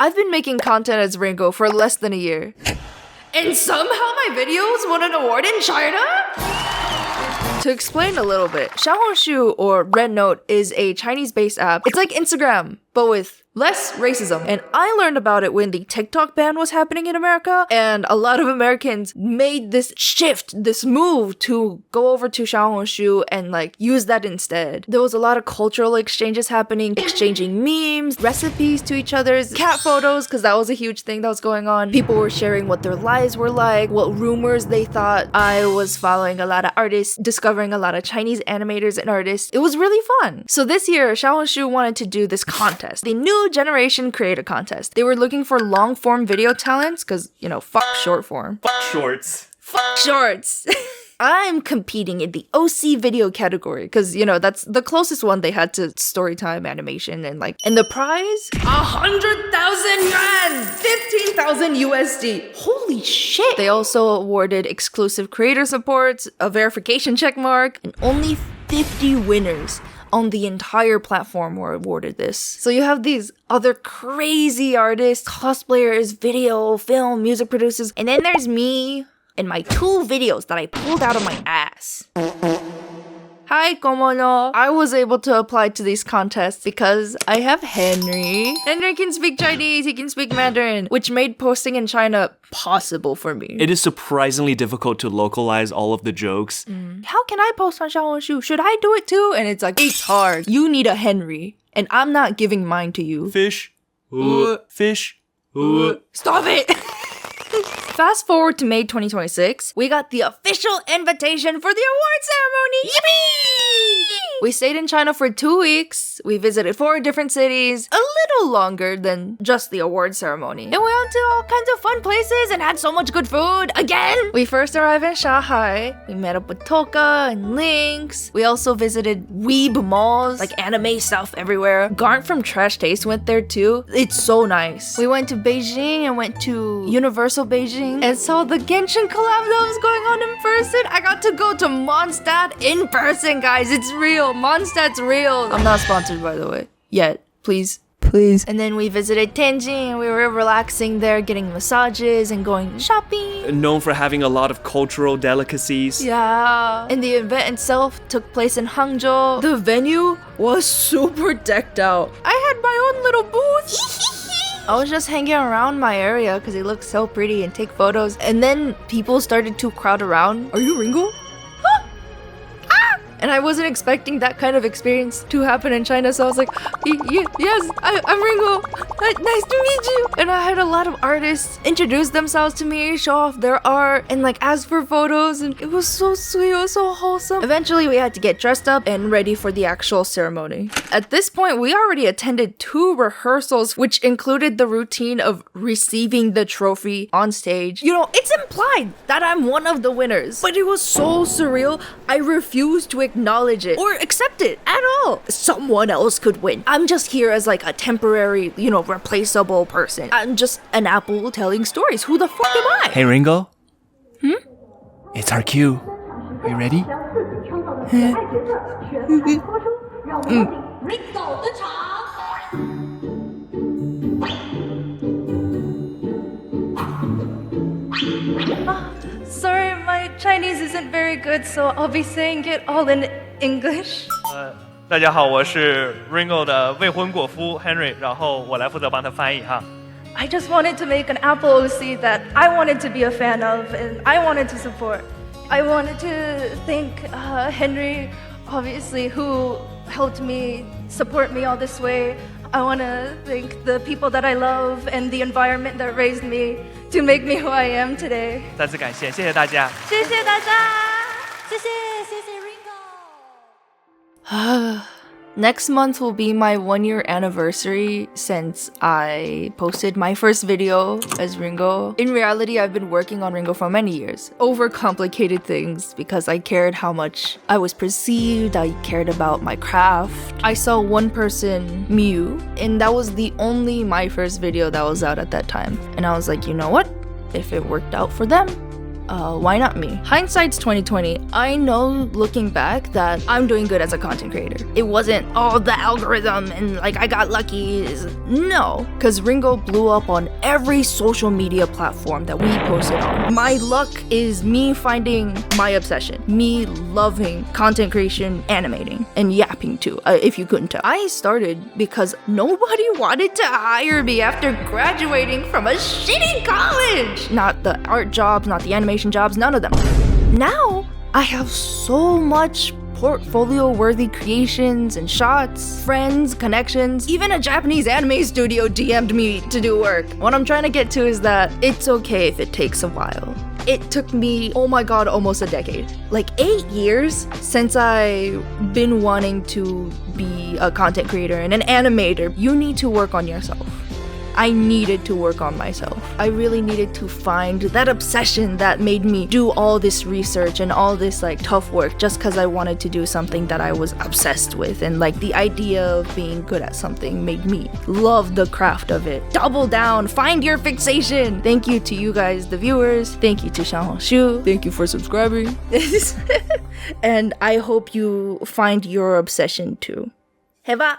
I've been making content as Ringo for less than a year. And somehow my videos won an award in China? To explain a little bit, Xiaohongshu or Red Note is a Chinese-based app. It's like Instagram, but with less racism. And I learned about it when the TikTok ban was happening in America, and a lot of Americans made this shift, this move to go over to Xiaohongshu and like use that instead. There was a lot of cultural exchanges happening, exchanging memes, recipes to each other's, cat photos, because that was a huge thing that was going on. People were sharing what their lives were like, what rumors they thought. I was following a lot of artists, discovering a lot of Chinese animators and artists. It was really fun. So this year, Xiaohongshu wanted to do this contest, the New Generation Creator Contest. They were looking for long form video talents because, you know, fuck short form. Fuck shorts. Fuck shorts. I'm competing in the OC video category because, you know, that's the closest one they had to storytime animation and the prize? 100,000 yuan! 15,000 USD. Holy shit! They also awarded exclusive creator supports, a verification check mark, and only 50 winners on the entire platform were awarded this. So you have these other crazy artists, cosplayers, video, film, music producers, and then there's me and my 2 videos that I pulled out of my ass. Hi, komono. I was able to apply to these contests because I have Henry. Henry can speak Chinese, he can speak Mandarin, which made posting in China possible for me. It is surprisingly difficult to localize all of the jokes. How can I post on Xiaohongshu? Should I do it too? And it's like, it's hard. You need a Henry, and I'm not giving mine to you. Fish. Fish. Stop it! Fast forward to May 2026, we got the official invitation for the award ceremony! Yippee! We stayed in China for 2 weeks. We visited 4 different cities, a little longer than just the award ceremony. And we went to all kinds of fun places and had so much good food again! We first arrived in Shanghai. We met up with Toka and Lynx. We also visited weeb malls, like anime stuff everywhere. Garnt from Trash Taste went there too. It's so nice. We went to Beijing and went to Universal Beijing and saw the Genshin collab that was going on in person. I got to go to Mondstadt in person, guys. It's real. Mondstadt's real. I'm not sponsored, by the way. Yet. Please. Please. And then we visited Tianjin and we were relaxing there, getting massages and going shopping. Known for having a lot of cultural delicacies. Yeah. And the event itself took place in Hangzhou. The venue was super decked out. I had my own little booth. I was just hanging around my area because it looked so pretty and take photos. And then people started to crowd around. Are you Ringo? And I wasn't expecting that kind of experience to happen in China, so I was like, yes, I'm Ringo. Nice to meet you. And I had a lot of artists introduce themselves to me, show off their art, and ask for photos, and it was so sweet, it was so wholesome. Eventually, we had to get dressed up and ready for the actual ceremony. At this point, we already attended 2 rehearsals, which included the routine of receiving the trophy on stage. You know, it's implied that I'm one of the winners, but it was so surreal, I refused to acknowledge it or accept it at all. Someone else could win. I'm just here as a temporary, replaceable person. I'm just an apple telling stories. Who the fuck am I? Hey, Ringo. It's our cue. Are you ready? Sorry, my Chinese isn't very good, so I'll be saying it all in English. 大家好，我是 Ringo 的未婚果夫 Henry， 然后我来负责帮他翻译哈。 I just wanted to make an Apple OC that I wanted to be a fan of and I wanted to support. I wanted to thank Henry, obviously, who helped me support me all this way. I want to thank the people that I love and the environment that raised me to make me who I am today. 再次感谢，谢谢大家。谢谢大家，谢谢 Ringo. Next month will be my 1-year anniversary since I posted my first video as Ringo. In reality, I've been working on Ringo for many years. Overcomplicated things because I cared how much I was perceived, I cared about my craft. I saw one person, Miu, and that was the only my first video that was out at that time. And I was like, you know what? If it worked out for them, why not me? Hindsight's 2020. I know looking back that I'm doing good as a content creator. It wasn't the algorithm and like I got lucky. No, because Ringo blew up on every social media platform that we posted on. My luck is me finding my obsession, me loving content creation, animating, and yapping too, if you couldn't tell. I started because nobody wanted to hire me after graduating from a shitty college. Not the art jobs, not the animation jobs, none of them. Now, I have so much portfolio-worthy creations and shots, friends, connections. Even a Japanese anime studio DM'd me to do work. What I'm trying to get to is that it's okay if it takes a while. It took me, oh my god, almost a decade. Like 8 years since I've been wanting to be a content creator and an animator. You need to work on yourself. I needed to work on myself. I really needed to find that obsession that made me do all this research and all this like tough work just because I wanted to do something that I was obsessed with, and like the idea of being good at something made me love the craft of it. Double down, find your fixation. Thank you to you guys, the viewers. Thank you to Xiaohongshu. Thank you for subscribing. And I hope you find your obsession too. Heba!